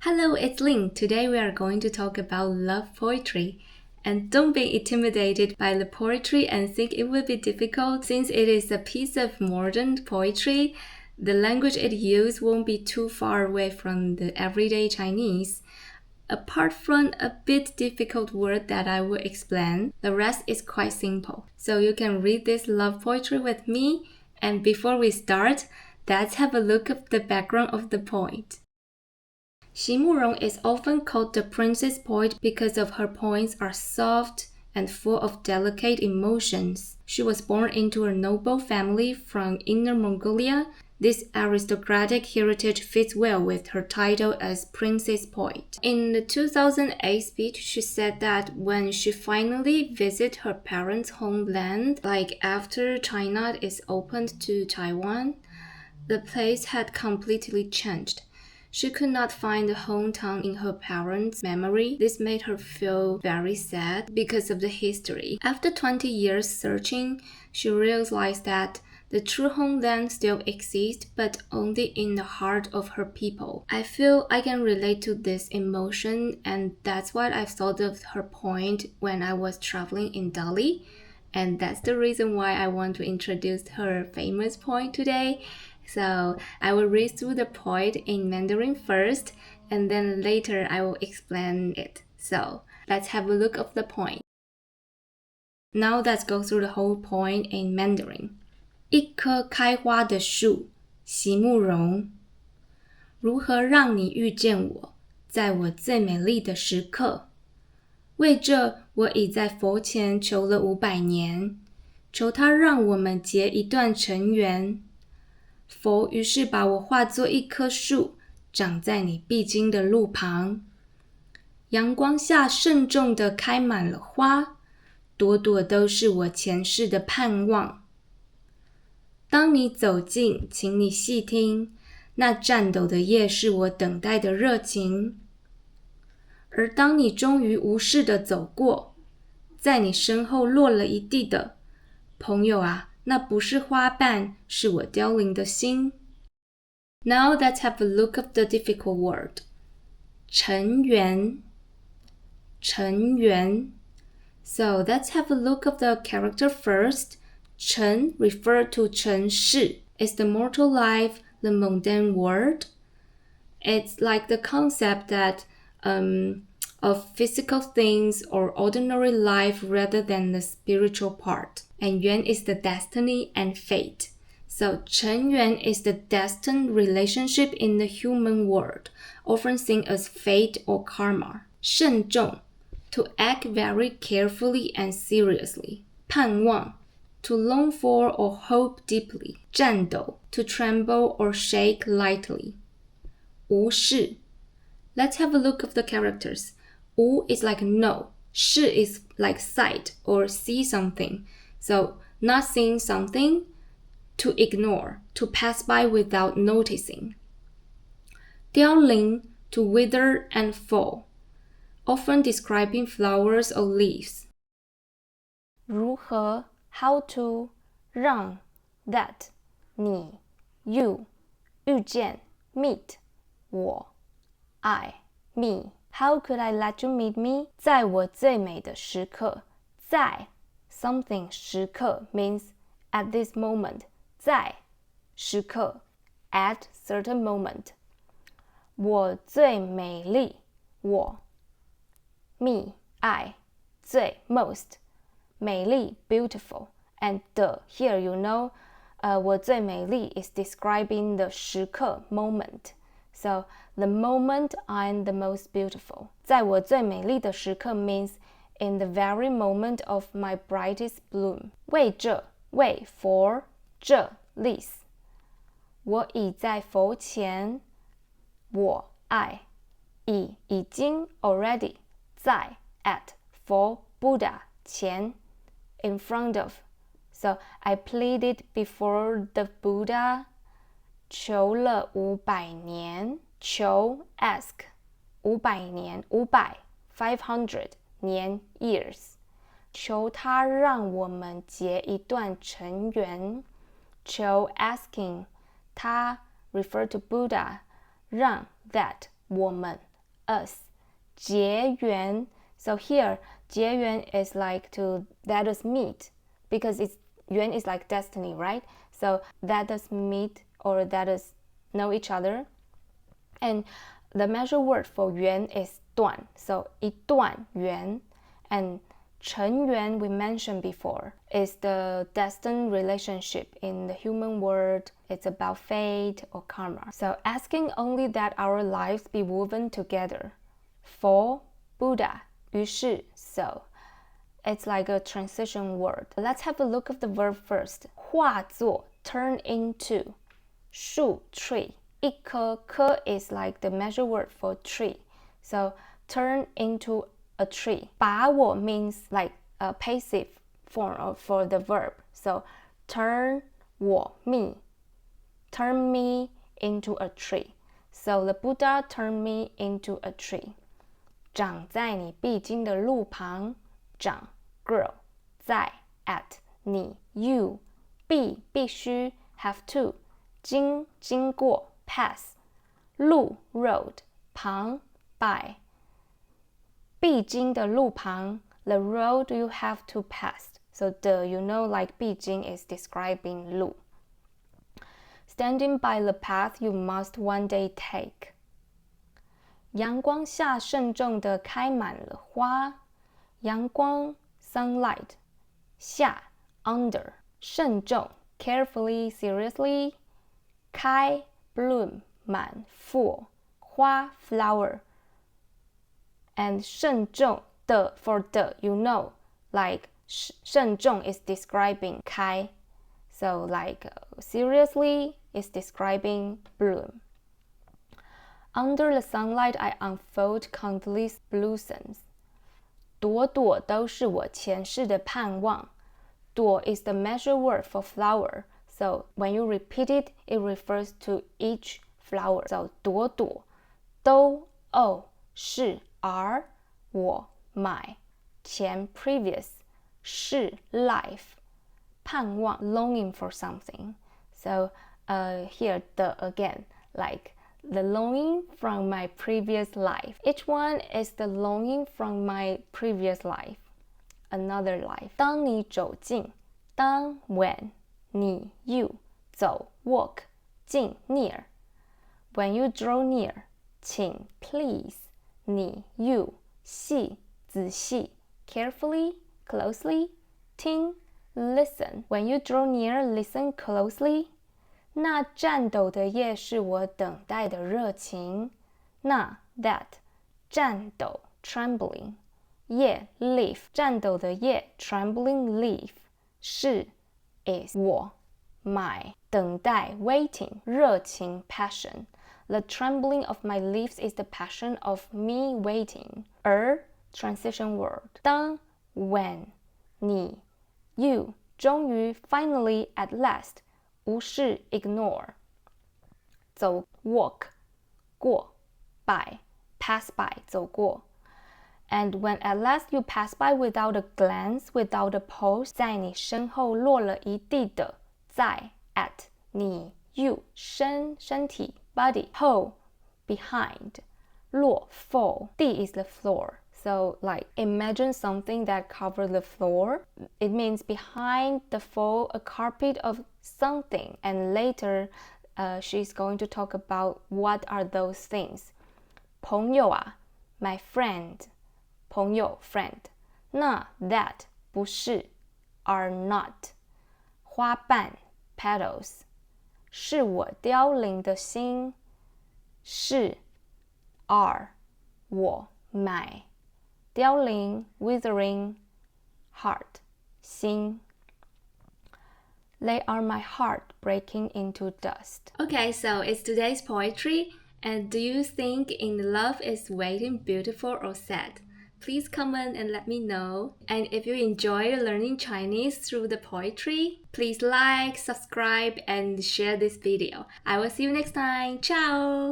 Hello, it's Ling. Today we are going to talk about love poetry. And don't be intimidated by the poetry and think it will be difficult since it is a piece of modern poetry. The language it uses won't be too far away from the everyday Chinese. Apart from a bit difficult word that I will explain, the rest is quite simple. So you can read this love poetry with me. And before we start, let's have a look at the background of the poet. Xi Murong is often called the princess poet because of her poems are soft and full of delicate emotions. She was born into a noble family from Inner Mongolia. This aristocratic heritage fits well with her title as princess poet. In the 2008 speech, she said that when she finally visited her parents' homeland, like after China is opened to Taiwan, the place had completely changed. She could not find a hometown in her parents' memory. This made her feel very sad because of the history. After 20 years searching, she realized that the true homeland still exists, but only in the heart of her people. I feel I can relate to this emotion, and that's what I thought of her point when I was traveling in Delhi. And that's the reason why I want to introduce her famous poem today. So I will read through the poem in Mandarin first, and then later I will explain it. So let's have a look at the poem. Now let's go through the whole poem in Mandarin. 一棵开花的树，席慕容。如何让你遇见我，在我最美丽的时刻？为这，我已在佛前求了500年，求他让我们结一段尘缘。佛于是把我化作一棵树，长在你必经的路旁。阳光下慎重地开满了花，朵朵都是我前世的盼望。当你走近，请你细听，那颤抖的夜是我等待的热情。而当你终于无视地走过，在你身后落了一地的，朋友啊，那不是花瓣，是我凋零的心。Now let's have a look at the difficult word. 尘缘，尘缘。So let's have a look at the character first. 尘 refer to 尘世. It's the mortal life, the mundane world. It's like the concept that of physical things or ordinary life rather than the spiritual part. And yuan is the destiny and fate. So 尘缘 is the destined relationship in the human world, often seen as fate or karma. 慎重 to act very carefully and seriously. 盼望 to long for or hope deeply. 颤抖 to tremble or shake lightly. 无视 Let's have a look at the characters. 无 is like no. 视 is like sight or see something. So not seeing something, to ignore, to pass by without noticing. 凋零 to wither and fall, often describing flowers or leaves. 如何 how to 让 that 你 you 遇见 meet 我 I me How could I let you meet me? 在我最美的时刻在 something 时刻 means at this moment 在时刻 at certain moment 我最美丽我 me I 最 most 美丽 beautiful and the here you know 我最美丽 is describing the 时刻 moment. So the moment I'm the most beautiful. 在我最美丽的时刻 means in the very moment of my brightest bloom. 为这 为 for 这 this. 我已在佛前我 I 已经 already 在 at for Buddha 前 in front of. So I pleaded before the Buddha 求了500年求 ask 500年500 500年 years 求他让我们结一段尘缘求 asking 他 refer to Buddha 让 that 我们 us. 结缘. So here, 结缘 is like to let us meet, because it's 缘 is like destiny, right? So let us meet or let us know each other. And the measure word for 缘 is 段. So 一段缘. And 尘缘 we mentioned before is the destined relationship in the human world. It's about fate or karma. So asking only that our lives be woven together. For Buddha, 于是 so. It's like a transition word. Let's have a look at the verb first. 化作 turn into. 树 tree. 一棵 棵 is like the measure word for tree. So turn into a tree. 把我 means like a passive form for the verb. So turn 我 me. Turn me into a tree. So the Buddha turned me into a tree. 长在你必经的路旁。长 girl 在 at 你 you 必须 have to 经过 pass 路 road 旁 by 必经的路旁 the road you have to pass. So the you know like 必经 is describing 路. Standing by the path you must one day take. 阳光下慎重地开满了花。阳光 sunlight 下 under 慎重 carefully seriously 开 bloom 满 full 花 flower and 慎重的 for the you know like 慎重 is describing 开 so like seriously is describing bloom. Under the sunlight I unfold countless blossoms. 朵朵都是我前世的盼望。朵 is the measure word for flower. So when you repeat it, it refers to each flower. So 朵朵都 o 是 are 我 my 前 previous 是 life 盼望 longing for something. So here the again like the longing from my previous life. Each one is the longing from my previous life. Another life. 当你走近，当 when 你 you 走 walk 近 near. When you draw near, 请 please 你 you 细仔细 carefully closely 听 listen. When you draw near, listen closely. 那颤抖的夜是我等待的热情。那 that 颤抖 trembling 夜 leaf 颤抖的夜 trembling leaf 是 is 我 my 等待 waiting 热情 passion. The trembling of my leaves is the passion of me waiting. 而 transition word 当 when 你 you 终于 finally at last 无视 ignore 走 walk 过 by pass by 走过 and when at last you pass by without a glance without a pause 在你身后落了一地的在 at 你 you 身体 body 后 behind 落 fall 地 is the floor. So like imagine something that covers the floor. It means behind the fall a carpet of something, and later she's going to talk about what are those things. 朋友啊 my friend 朋友 friend 那 that 不是 are not 花瓣 petals 是我凋零的心是 are 我 my 凋零 withering heart 心 They are my heart breaking into dust. Okay, so it's today's poetry. And do you think in love is waiting beautiful or sad? Please comment and let me know. And if you enjoy learning Chinese through the poetry, please like, subscribe, and share this video. I will see you next time. Ciao!